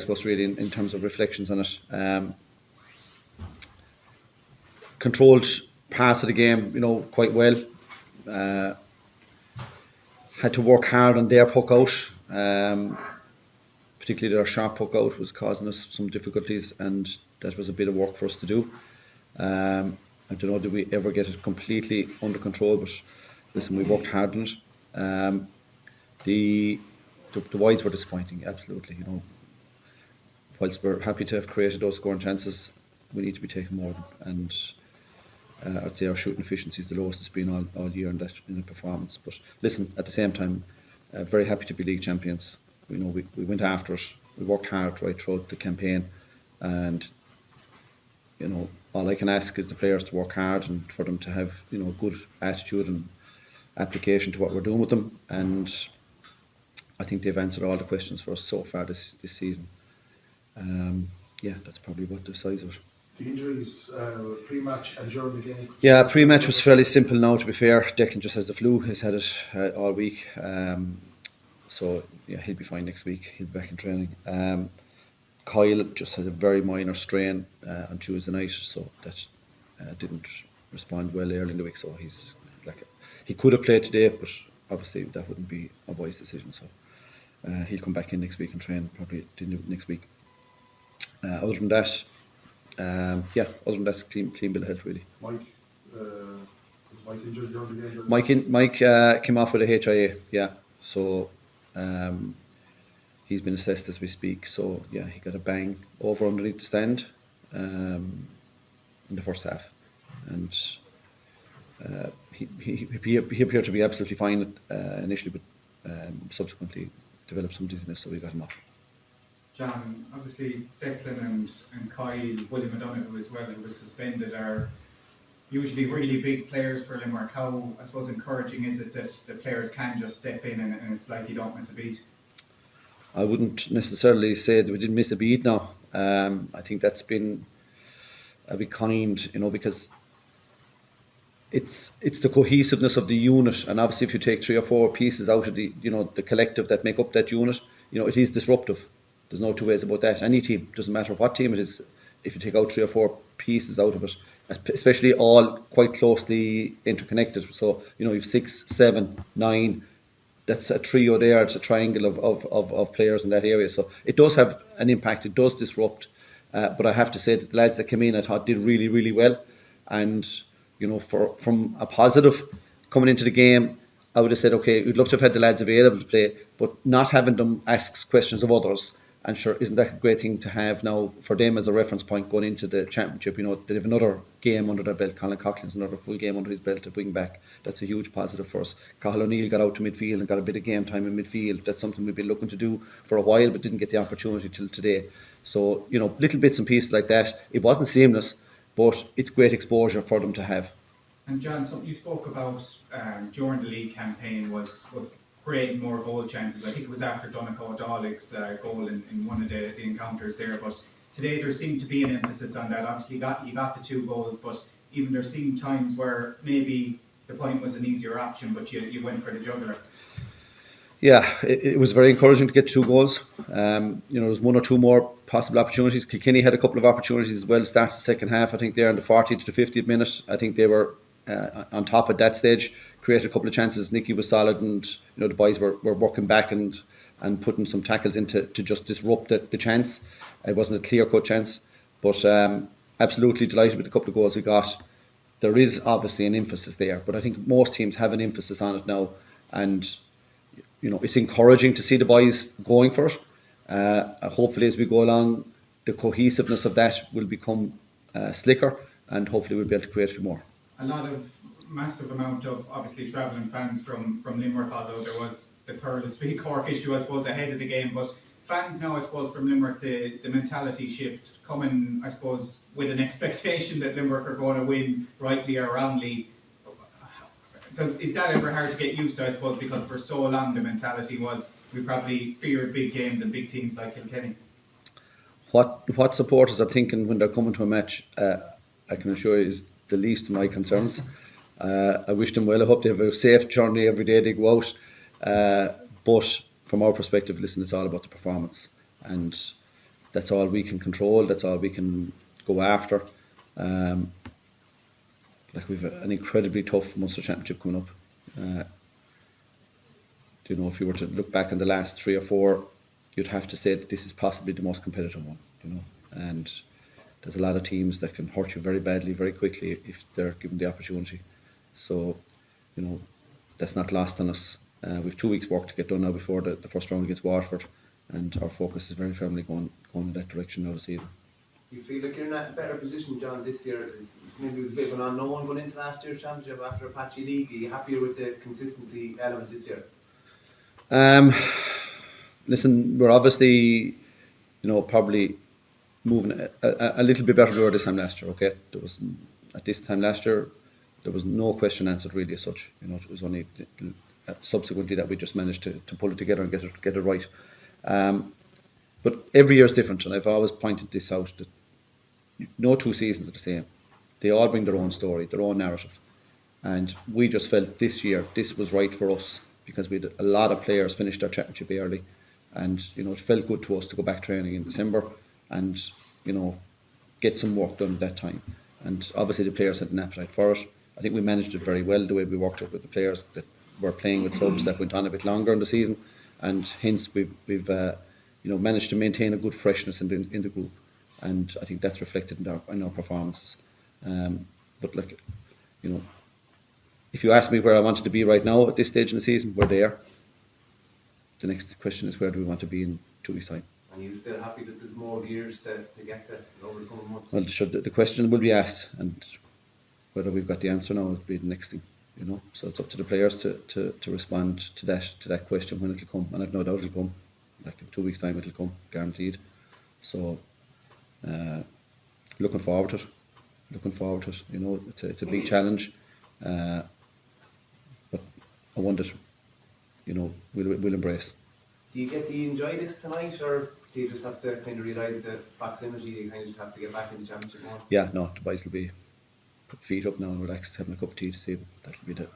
suppose really in terms of reflections on it. Controlled parts of the game, quite well. Had to work hard on their puck out. Particularly their sharp puck out was causing us some difficulties, and that was a bit of work for us to do. I don't know, did we ever get it completely under control, but listen, we worked hard on it. The wides were disappointing, absolutely. Whilst we're happy to have created those scoring chances, we need to be taking more of them. And I'd say our shooting efficiency is the lowest it's been all year in the performance. But listen, at the same time, very happy to be league champions. We went after it. We worked hard right throughout the campaign, and all I can ask is the players to work hard and for them to have a good attitude and application to what we're doing with them. And I think they've answered all the questions for us so far this season. That's probably what the size of it. The injuries pre-match and during the game? Yeah, pre-match was fairly simple now, to be fair. Declan just has the flu. He's had it all week. So he'll be fine next week. He'll be back in training. Kiely just had a very minor strain on Tuesday night, so that didn't respond well early in the week. So he could have played today, but obviously that wouldn't be a wise decision. So he'll come back in next week and train probably next week. Other than that, clean bill of health really. Mike, was Mike injured during the game? Mike came off with a HIA, so he's been assessed as we speak. So he got a bang over underneath the stand in the first half, and he appeared to be absolutely fine initially, but subsequently developed some dizziness, so we got him off. John, obviously Declan and Kiely, William O'Donoghue as well, who was suspended, are usually really big players for Limerick. How, I suppose, encouraging is it that the players can just step in and it's like you don't miss a beat? I wouldn't necessarily say that we didn't miss a beat now. I think that's been a bit kind, because it's the cohesiveness of the unit, and obviously if you take 3 or 4 pieces out of the the collective that make up that unit, it is disruptive. There's no two ways about that. Any team, doesn't matter what team it is, if you take out 3 or 4 pieces out of it, especially all quite closely interconnected. So you've 6, 7, 9. That's a trio there. It's a triangle of players in that area. So it does have an impact. It does disrupt. But I have to say that the lads that came in, I thought did really, really well. And from a positive coming into the game, I would have said, okay, we'd love to have had the lads available to play, but not having them ask questions of others. And sure, isn't that a great thing to have now for them as a reference point going into the championship? They have another game under their belt. Colin Coughlin's another full game under his belt at wing back. That's a huge positive for us. Cathal O'Neill got out to midfield and got a bit of game time in midfield. That's something we've been looking to do for a while, but didn't get the opportunity till today. So, little bits and pieces like that. It wasn't seamless, but it's great exposure for them to have. And John, something you spoke about during the league campaign was creating more goal chances. I think it was after 𝘕𝘰𝘦𝘭𝘴 𝘔𝘰𝘪𝘢𝘵 goal in one of the encounters there. But today there seemed to be an emphasis on that. Obviously you got the 2 goals, but even there seemed times where maybe the point was an easier option, but you went for the jugular. Yeah, it was very encouraging to get 2 goals. There was 1 or 2 more possible opportunities. Kilkenny had a couple of opportunities as well. Started the second half. I think they're in the 40th to the 50th minute. I think they were on top at that stage. Created a couple of chances. Nicky was solid, and the boys were working back and putting some tackles in to just disrupt the chance. It wasn't a clear-cut chance, but absolutely delighted with the couple of goals we got. There is obviously an emphasis there, but I think most teams have an emphasis on it now, and it's encouraging to see the boys going for it. Hopefully as we go along, the cohesiveness of that will become slicker, and hopefully we'll be able to create a few more. Massive amount of obviously travelling fans from Limerick, although there was the Thurles v Cork issue, I suppose, ahead of the game. But fans now, I suppose, from Limerick, the mentality shift coming, I suppose, with an expectation that Limerick are going to win, rightly or wrongly. Is that ever hard to get used to, I suppose, because for so long the mentality was we probably feared big games and big teams like Kilkenny? What supporters are thinking when they're coming to a match, I can assure you, is the least of my concerns. I wish them well. I hope they have a safe journey every day they go out. But from our perspective, listen, it's all about the performance. And that's all we can control. That's all we can go after. Like we've an incredibly tough Munster Championship coming up. You know, if you were to look back in the last 3 or 4, you'd have to say that this is possibly the most competitive one. You know, and there's a lot of teams that can hurt you very badly, very quickly if they're given the opportunity. So, you know, that's not lost on us. We've 2 weeks' work to get done now before the first round against Waterford, and our focus is very firmly going in that direction now this evening. You feel like you're in a better position, John, this year? Maybe it was a bit of an unknown going into last year's championship after a patchy league. Are you happier with the consistency element this year? Listen, we're obviously, you know, probably moving a little bit better than we were this time last year. Okay, there was at this time last year there was no question answered really as such. You know, it was only subsequently that we just managed to pull it together and get it right. But every year is different, and I've always pointed this out that no 2 seasons are the same. They all bring their own story, their own narrative, and we just felt this year this was right for us because we had a lot of players finished their championship early, and you know it felt good to us to go back training in December and you know get some work done at that time. And obviously the players had an appetite for it. I think we managed it very well the way we worked it with the players that were playing with clubs that went on a bit longer in the season, and hence we've you know managed to maintain a good freshness in the group, and I think that's reflected in our performances. But like, you know, if you ask me where I wanted to be right now at this stage in the season, we're there. The next question is where do we want to be in 2 weeks' time? And you still happy that there's more years to get there over the coming months? Well, sure, the question will be asked, and whether we've got the answer now will be the next thing, you know. So it's up to the players to respond to that question when it'll come, and I've no doubt it'll come. Like in 2 weeks' time, it'll come, guaranteed. So, looking forward to it. You know, it's a big challenge, but one that you know we'll embrace. Do you enjoy this tonight, or do you just have to kind of realise that proximity? You kind of just have to get back in the championship more? Yeah, no, the boys will be put feet up now and relaxed, having a cup of tea this evening. That'll be the